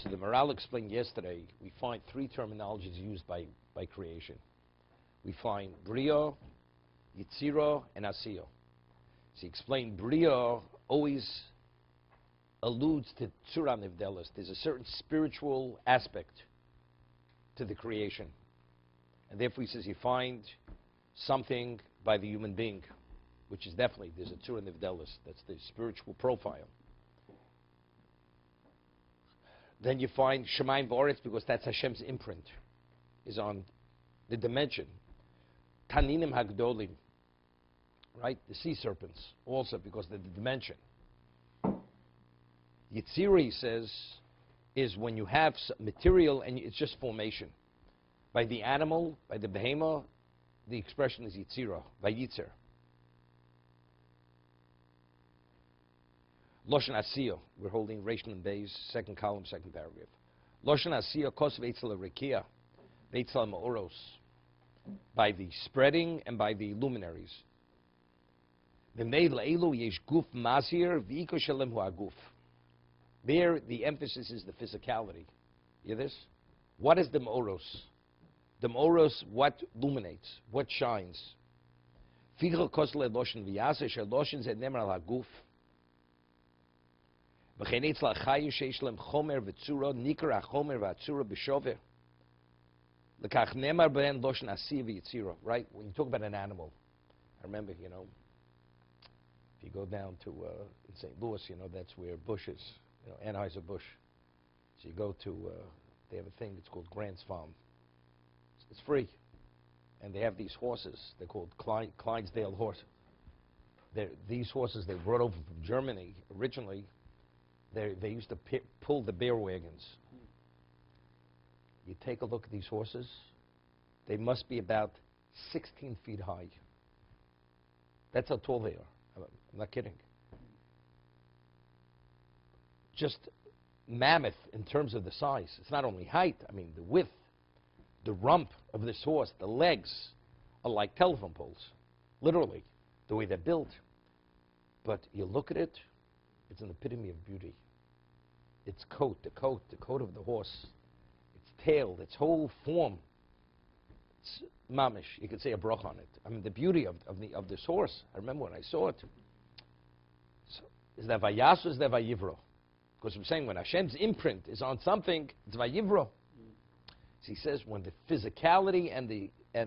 So the Maharal explained yesterday, we find three terminologies used by creation. We find Bria, Yitzira, and Asiya. So he explained Bria always alludes to Tzura Nivdelis. There's a certain spiritual aspect to the creation. And therefore he says you find something by the human being, which is definitely, there's a Tzura Nivdelis. That's the spiritual profile. Then you find Shemayim V'Oretz, because that's Hashem's imprint, is on the dimension. Taninim Hagdolim, right? The sea serpents, also because of the dimension. Yitzira, he says, is when you have material and it's just formation. By the animal, by the behemoth, the expression is Yitzira, Vayitzer. Loshen Asiya, we're holding Reish and Beis, second column, second paragraph. Loshen Asiya, Kos Veitzela Rekia, Veitzela Ma'oros, by the spreading and by the luminaries. V'mei le'elu yesh guf mazir v'iko shalem hu aguf. There, the emphasis is the physicality. You hear this? What is the Ma'oros? The Ma'oros, what illuminates, what shines? Fichel Kos le'loshen v'yaseh, she'loshen zeh nemer al haguf. Right, when you talk about an animal, I remember, if you go down to in St. Louis, that's where Bush is, Anheuser-Busch. So you go to, they have a thing that's called Grant's Farm. It's free. And they have these horses. They're called Clydesdale horses. These horses they brought over from Germany originally. They used to pull the bear wagons. You take a look at these horses. They must be about 16 feet high. That's how tall they are. I'm not kidding. Just mammoth in terms of the size. It's not only height, I mean the width, the rump of this horse, the legs are like telephone poles, literally, the way they're built. But you look at it, it's an epitome of beauty. Its coat, the coat of the horse, its tail, its whole form. It's mamish. You could say a brach on it. I mean, the beauty of this horse. I remember when I saw it. So, is that vayas or is that vayivro? Because I'm saying when Hashem's imprint is on something, it's vayivro. So he says when the physicality and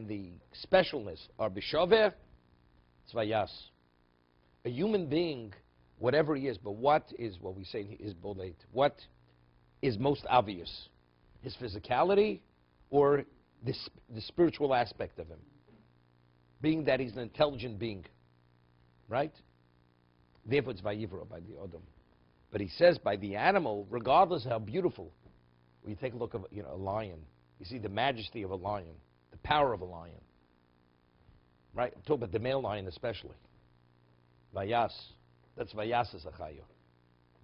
the specialness are bishover, it's vayas. A human being, whatever he is, but what is what we say is bolate? What is most obvious? His physicality or the spiritual aspect of him? Being that he's an intelligent being, right? Therefore it's vayivra, by the Odom. But he says by the animal, regardless of how beautiful, when you take a look at a lion, you see the majesty of a lion, the power of a lion, right? I'm talking about the male lion especially. Vayas. That's Vayas as a chayo.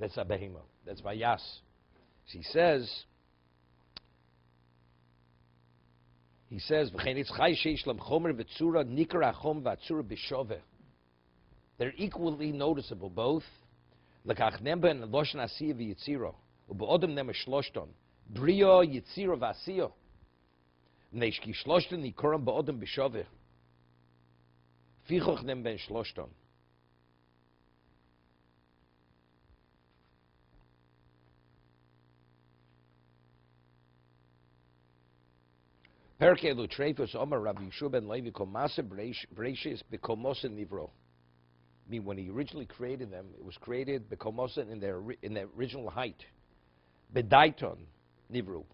That's a behemoth. That's Vayas. He says, they're equally noticeable, both. Brio, Yitzira, Vasiyo. Neshki Shloshton, Nikoram, Ba'odom, Bishove. Fichoch nem ben Shloshton. Pirkei Avot Trefus Omer Rabbi Yeshua ben Levi Komasa Breishis Bekomosa Nivro. I mean, when he originally created them, it was created Bekomosa in their original height. Bedaiton Nivru,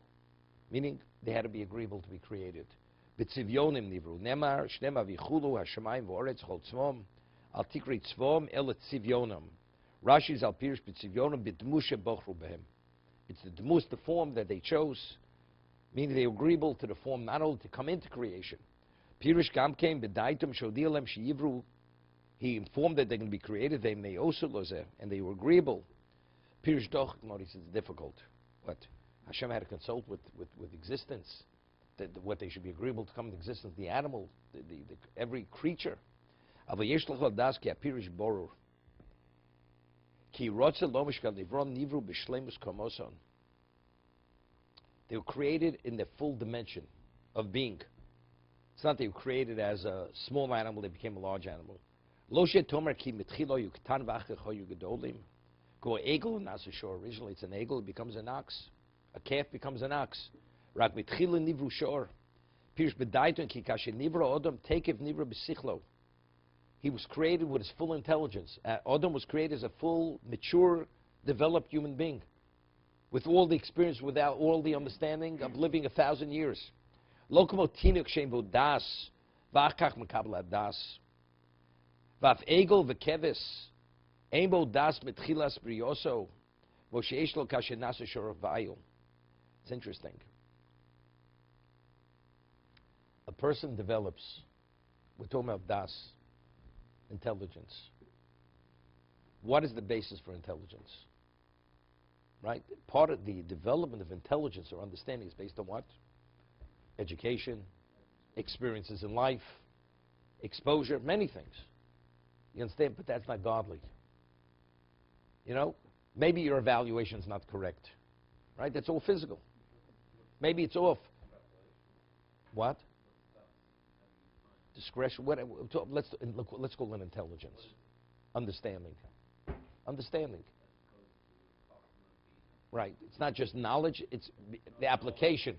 meaning they had to be agreeable to be created. Betzivyonim Nivru. Nemar Shnema Vichulu Hashemayim V'Oretz Chol Tzvom Al Tikri Tzvom El Tzivyonim. Rashi's Al Pirish Betzivyonim B'Dmushe Bochru Behem. It's the Dmus, the form that they chose. Meaning they were agreeable to the form not only to come into creation. Pirish Gam came, Bedaitum Shodilem Shiyivru. He informed that they're going to be created, they may also lozeh, and they were agreeable. Pirish Doch, notice it's difficult. What? Hashem had to consult with existence, what they should be agreeable to come into existence, the animal, every creature. Avayesh Lachol Das Ki Pirish Borur. Ki Rotze Lo Mishkal Nivron Nivru B'Shleimus Komoson. They were created in the full dimension of being. It's not they were created as a small animal, they became a large animal. Lo she'tomer ki mitchilo yuktan v'achecho yugedolim. Go egel, not so sure. Originally it's an egel, it becomes an ox. A calf becomes an ox. Rak mitchilo nivru shor. Pirish b'daitun ki kashe nivra odom tekev nivra b'sichlo. He was created with his full intelligence. Adam was created as a full, mature, developed human being, with all the experience, without all the understanding of living 1,000 years. Lokomo tinuk shein das, v'achach mekabel das, v'af egel v'keves, ein bo das mitchilas brioso, vo she'esh lo kashe nasa shorach v'ayil. It's interesting. A person develops, we're talking about das, intelligence. What is the basis for intelligence? Right? Part of the development of intelligence or understanding is based on what? Education, experiences in life, exposure, many things. You understand? But that's not godly. You know? Maybe your evaluation is not correct. Right? That's all physical. Maybe it's off. What? Discretion. Let's call it intelligence. Understanding. Understanding. Right. It's not just knowledge, it's the application.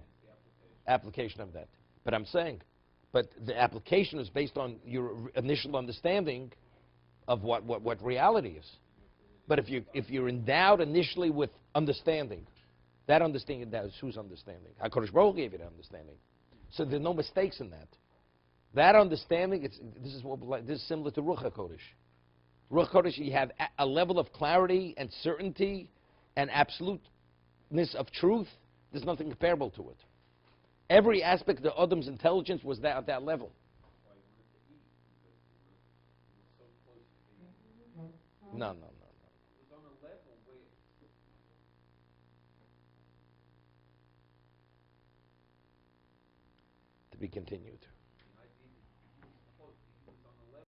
Application of that. But I'm saying, but the application is based on your initial understanding of what reality is. But if you're endowed initially with understanding, that understanding, that is whose understanding? HaKadosh Baruch Hu gave you that understanding. So there are no mistakes in that. That understanding, this is similar to Ruach HaKodesh. Ruach HaKodesh, you have a level of clarity and certainty and absoluteness of truth. There's nothing comparable to it. Every aspect of Adam's intelligence was at that level. No. To be continued.